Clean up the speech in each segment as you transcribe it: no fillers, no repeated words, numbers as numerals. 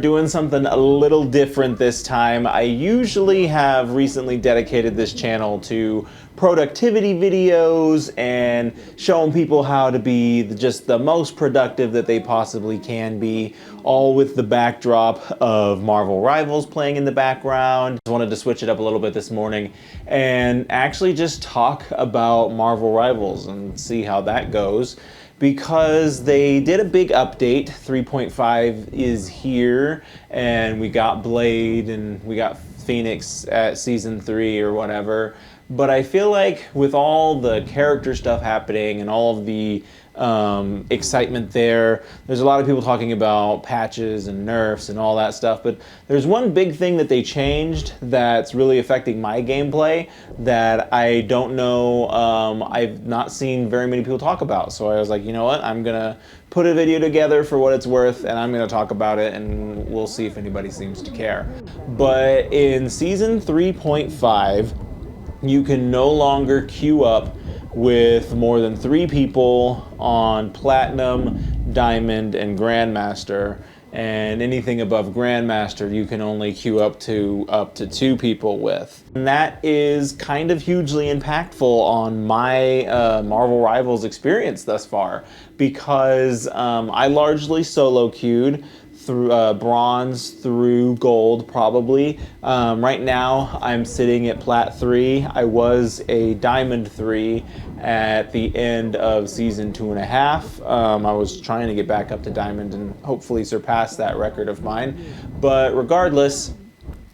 doing something a little different this time. I usually have recently dedicated this channel to productivity videos and showing people how to be just the most productive that they possibly can be, all with the backdrop of Marvel Rivals playing in the background. I wanted to switch it up a little bit this morning and actually just talk about Marvel Rivals and see how that goes, because they did a big update. 3.5 is here, and we got Blade and we got Phoenix at season 3 or whatever. But I feel like with all the character stuff happening and all of the excitement there's a lot of people talking about patches and nerfs and all that stuff, but there's one big thing that they changed that's really affecting my gameplay that I don't know, I've not seen very many people talk about. So I was like, you know what, I'm gonna put a video together for what it's worth, and I'm gonna talk about it, and we'll see if anybody seems to care. But in season 3.5, you can no longer queue up with more than 3 people on Platinum, Diamond, and Grandmaster. And anything above Grandmaster, you can only queue up to 2 people with. And that is kind of hugely impactful on my Marvel Rivals experience thus far, because I largely solo queued through bronze through gold, probably. Right now I'm sitting at Plat 3. I was a Diamond 3 at the end of season 2.5. I was trying to get back up to Diamond and hopefully surpass that record of mine. But regardless,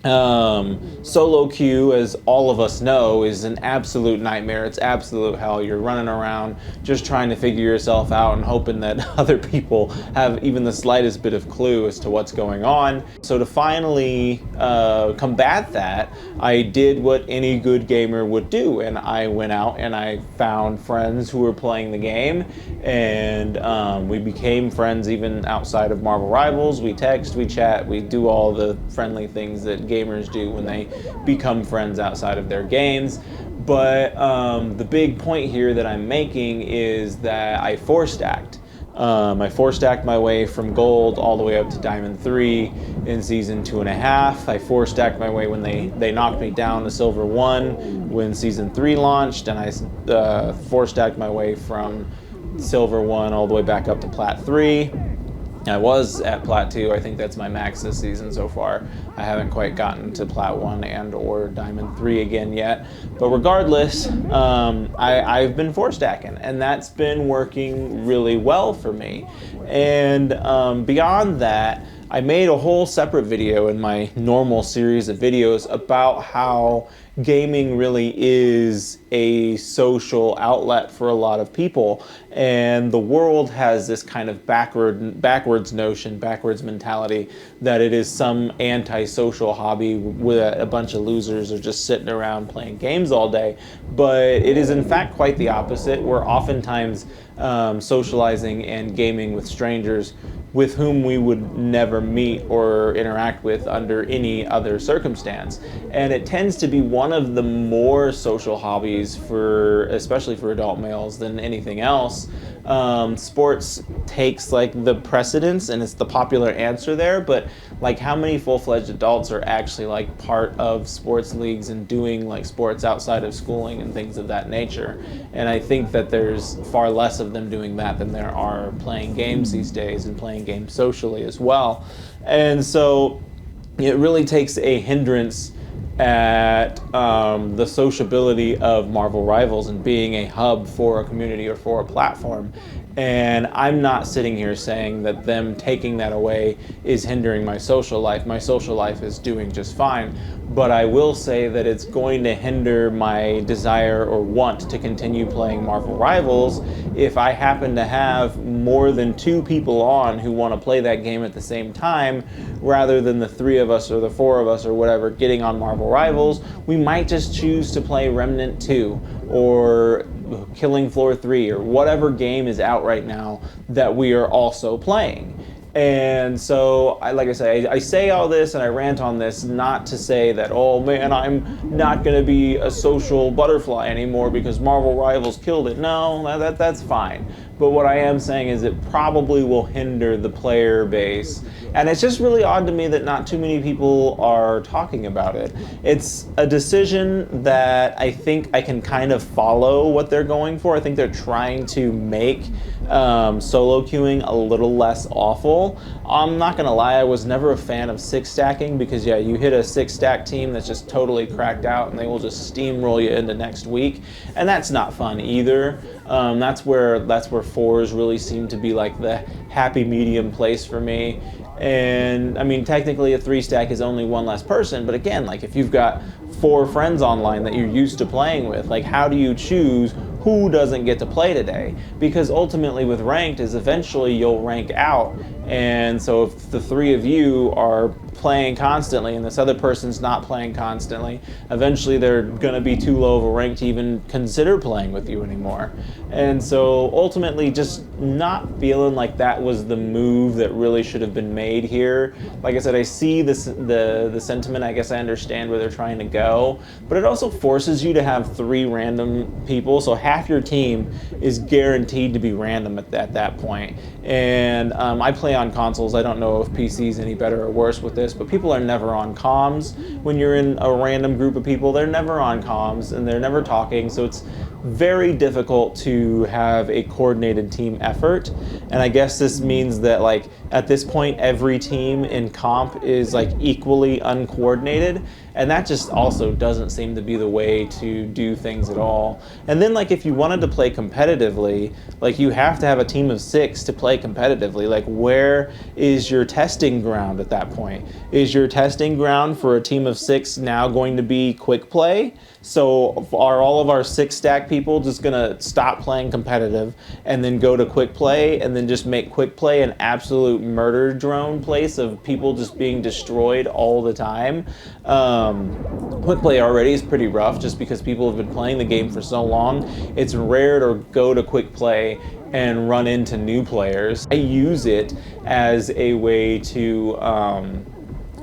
solo queue, as all of us know, is an absolute nightmare. It's absolute hell. You're running around just trying to figure yourself out and hoping that other people have even the slightest bit of clue as to what's going on. So to finally combat that, I did what any good gamer would do, and I went out and I found friends who were playing the game, and we became friends even outside of Marvel Rivals. We text, we chat, we do all the friendly things that gamers do when they become friends outside of their games. But the big point here that I'm making is that I 4-stacked. I 4-stacked my way from gold all the way up to Diamond 3 in season 2.5. I 4-stacked my way when they knocked me down to silver 1 when season 3 launched, and I 4-stacked my way from silver 1 all the way back up to Plat 3. I was at Plat 2. I think that's my max this season so far. I haven't quite gotten to Plat 1 and or Diamond 3 again yet. But regardless, I've been 4-stacking, and that's been working really well for me. And beyond that, I made a whole separate video in my normal series of videos about how gaming really is a social outlet for a lot of people, and the world has this kind of backwards mentality that it is some anti-social hobby with a bunch of losers are just sitting around playing games all day. But it is in fact quite the opposite. We're oftentimes socializing and gaming with strangers with whom we would never meet or interact with under any other circumstance. And it tends to be one of the more social hobbies especially for adult males than anything else. Sports takes like the precedence, and it's the popular answer there, but like how many full-fledged adults are actually like part of sports leagues and doing like sports outside of schooling and things of that nature? And I think that there's far less of them doing that than there are playing games these days and playing games socially as well. And so it really takes a hindrance at the sociability of Marvel Rivals and being a hub for a community or for a platform. And I'm not sitting here saying that them taking that away is hindering my social life. My social life is doing just fine. But I will say that it's going to hinder my desire or want to continue playing Marvel Rivals if I happen to have more than 2 people on who want to play that game at the same time, rather than the 3 of us or the 4 of us or whatever getting on Marvel Rivals. We might just choose to play Remnant 2 or Killing Floor 3 or whatever game is out right now that we are also playing. And so, like I say, I say all this and I rant on this not to say that, oh man, I'm not going to be a social butterfly anymore because Marvel Rivals killed it. No, that's fine. but what I am saying is it probably will hinder the player base. And it's just really odd to me that not too many people are talking about it. It's a decision that I think I can kind of follow what they're going for. I think they're trying to make solo queuing a little less awful. I'm not gonna lie, I was never a fan of six stacking because yeah, you hit a six stack team that's just totally cracked out and they will just steamroll you into next week, and that's not fun either. That's where fours really seem to be like the happy medium place for me. And I mean, technically a three stack is only one less person, but again, like if you've got four friends online that you're used to playing with, like how do you choose who doesn't get to play today? Because ultimately with ranked is eventually you'll rank out, and so if the three of you are playing constantly and this other person's not playing constantly, eventually they're gonna be too low of a rank to even consider playing with you anymore. And so ultimately just not feeling like that was the move that really should have been made here. Like I said, I see this, the sentiment, I guess I understand where they're trying to go, but it also forces you to have three random people, so half your team is guaranteed to be random at that point. And I play on consoles. I don't know if PC is any better or worse with this, but people are never on comms. When you're in a random group of people, they're never on comms and they're never talking, so it's very difficult to have a coordinated team effort. And I guess this means that like at this point every team in comp is like equally uncoordinated, and that just also doesn't seem to be the way to do things at all. And then like if you wanted to play competitively, like you have to have a team of 6 to play competitively. Like where is your testing ground at that point? Is your testing ground for a team of 6 now going to be quick play? So are all of our 6 stack people just gonna stop playing competitive and then go to quick play and then just make quick play an absolute murder drone place of people just being destroyed all the time? Quick play already is pretty rough just because people have been playing the game for so long. It's rare to go to quick play and run into new players. I use it as a way to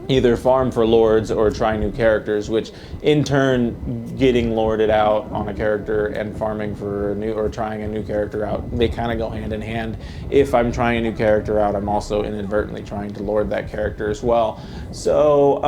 either farm for lords or try new characters, which in turn getting lorded out on a character and farming for a new or trying a new character out, they kind of go hand in hand. If I'm trying a new character out, I'm also inadvertently trying to lord that character as well. So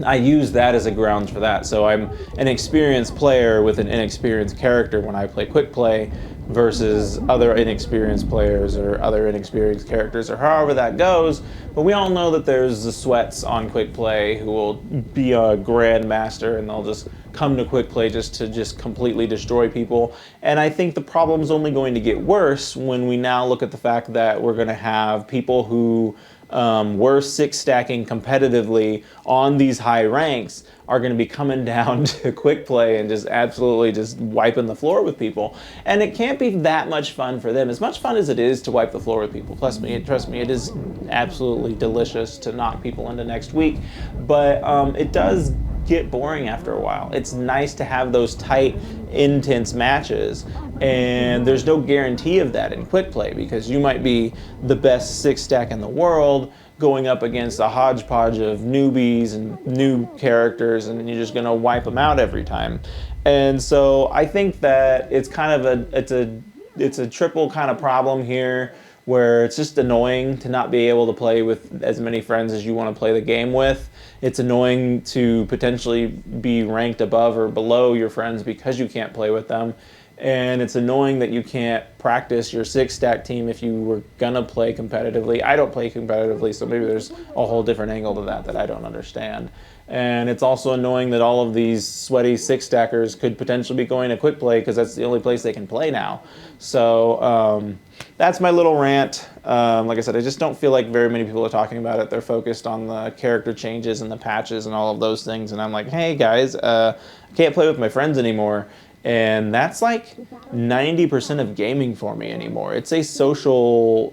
I use that as a grounds for that. So I'm an experienced player with an inexperienced character when I play quick play versus other inexperienced players or other inexperienced characters or however that goes. But we all know that there's the sweats on quick play who will be a grandmaster and they'll just come to quick play just to completely destroy people. And I think the problem's only going to get worse when we now look at the fact that we're going to have people who were 6 stacking competitively on these high ranks are going to be coming down to quick play and just absolutely just wiping the floor with people. And it can't be that much fun for them. As much fun as it is to wipe the floor with people, trust me, it is absolutely delicious to knock people into next week, but it does get boring after a while. It's nice to have those tight, intense matches, and there's no guarantee of that in quick play because you might be the best 6 stack in the world going up against a hodgepodge of newbies and new characters, and you're just gonna wipe them out every time. And so I think that it's kind of it's a triple kind of problem here, where it's just annoying to not be able to play with as many friends as you want to play the game with. It's annoying to potentially be ranked above or below your friends because you can't play with them. And it's annoying that you can't practice your 6 stack team if you were gonna play competitively. I don't play competitively, so maybe there's a whole different angle to that I don't understand. And it's also annoying that all of these sweaty 6 stackers could potentially be going to quick play because that's the only place they can play now. So that's my little rant. Like I said, I just don't feel like very many people are talking about it. They're focused on the character changes and the patches and all of those things. And I'm like, hey guys, I can't play with my friends anymore. And that's like 90% of gaming for me anymore. It's a social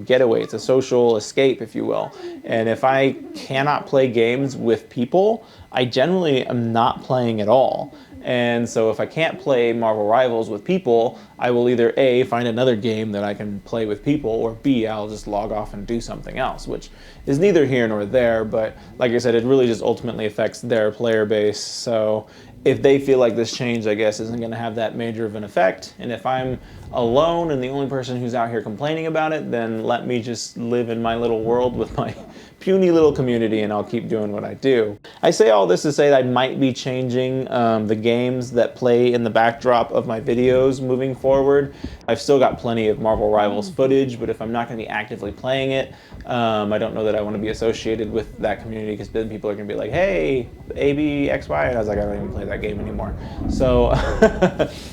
getaway. It's a social escape, if you will. And if I cannot play games with people, I generally am not playing at all. And so if I can't play Marvel Rivals with people, I will either A, find another game that I can play with people, or B, I'll just log off and do something else, which is neither here nor there. But like I said, it really just ultimately affects their player base. So if they feel like this change, I guess, isn't going to have that major of an effect, and if I'm alone and the only person who's out here complaining about it, then let me just live in my little world with my puny little community and I'll keep doing what I do. I say all this to say that I might be changing the games that play in the backdrop of my videos moving forward. I've still got plenty of Marvel Rivals footage, but if I'm not going to be actively playing it, I don't know that I want to be associated with that community, because then people are going to be like, hey, ABXY, and I was like, I don't even play that game anymore. So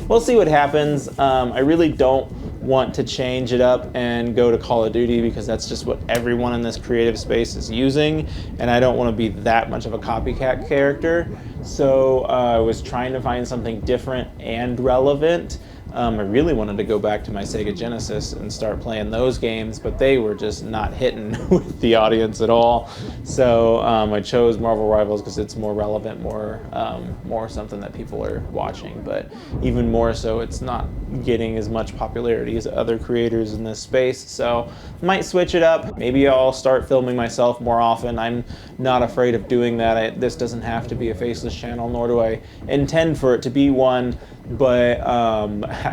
we'll see what happens. I really don't want to change it up and go to Call of Duty, because that's just what everyone in this creative space is using, and I don't want to be that much of a copycat character. So I was trying to find something different and relevant. I really wanted to go back to my Sega Genesis and start playing those games, but they were just not hitting with the audience at all. So I chose Marvel Rivals because it's more relevant, more something that people are watching. But even more so, it's not getting as much popularity as other creators in this space. So might switch it up. Maybe I'll start filming myself more often. I'm not afraid of doing that. This doesn't have to be a faceless channel, nor do I intend for it to be one. But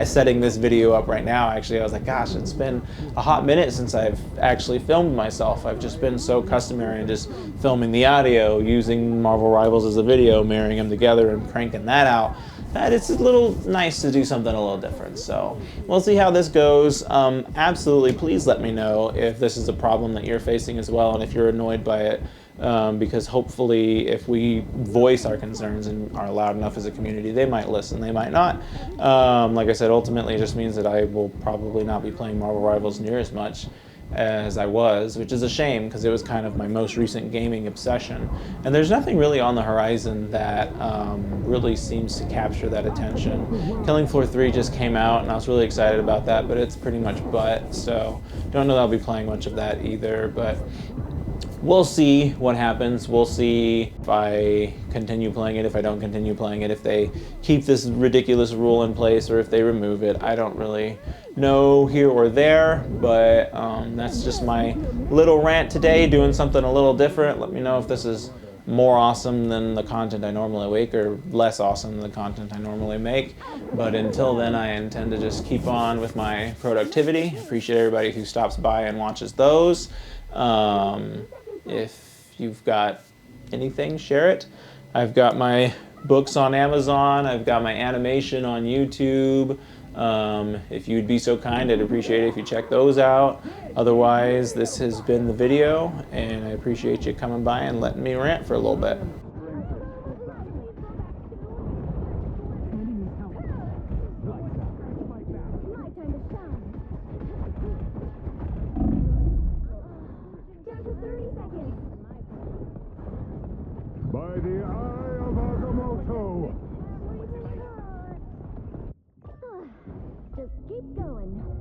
setting this video up right now, actually, I was like, gosh, it's been a hot minute since I've actually filmed myself. I've just been so customary and just filming the audio, using Marvel Rivals as a video, marrying them together and cranking that out, that it's a little nice to do something a little different. So we'll see how this goes. Absolutely, please let me know if this is a problem that you're facing as well, and if you're annoyed by it. Because hopefully if we voice our concerns and are loud enough as a community, they might listen, they might not. Like I said, ultimately it just means that I will probably not be playing Marvel Rivals near as much as I was, which is a shame, because it was kind of my most recent gaming obsession. And there's nothing really on the horizon that really seems to capture that attention. Killing Floor 3 just came out, and I was really excited about that, but it's pretty much butt, so don't know that I'll be playing much of that either, but we'll see what happens. We'll see if I continue playing it, if I don't continue playing it, if they keep this ridiculous rule in place or if they remove it. I don't really know here or there, but that's just my little rant today, doing something a little different. Let me know if this is more awesome than the content I normally make, or less awesome than the content I normally make. But until then, I intend to just keep on with my productivity. Appreciate everybody who stops by and watches those. If you've got anything, share it. I've got my books on Amazon. I've got my animation on YouTube. If you'd be so kind, I'd appreciate it if you check those out. Otherwise, this has been the video, and I appreciate you coming by and letting me rant for a little bit. By the eye of Agamotto! Just keep going.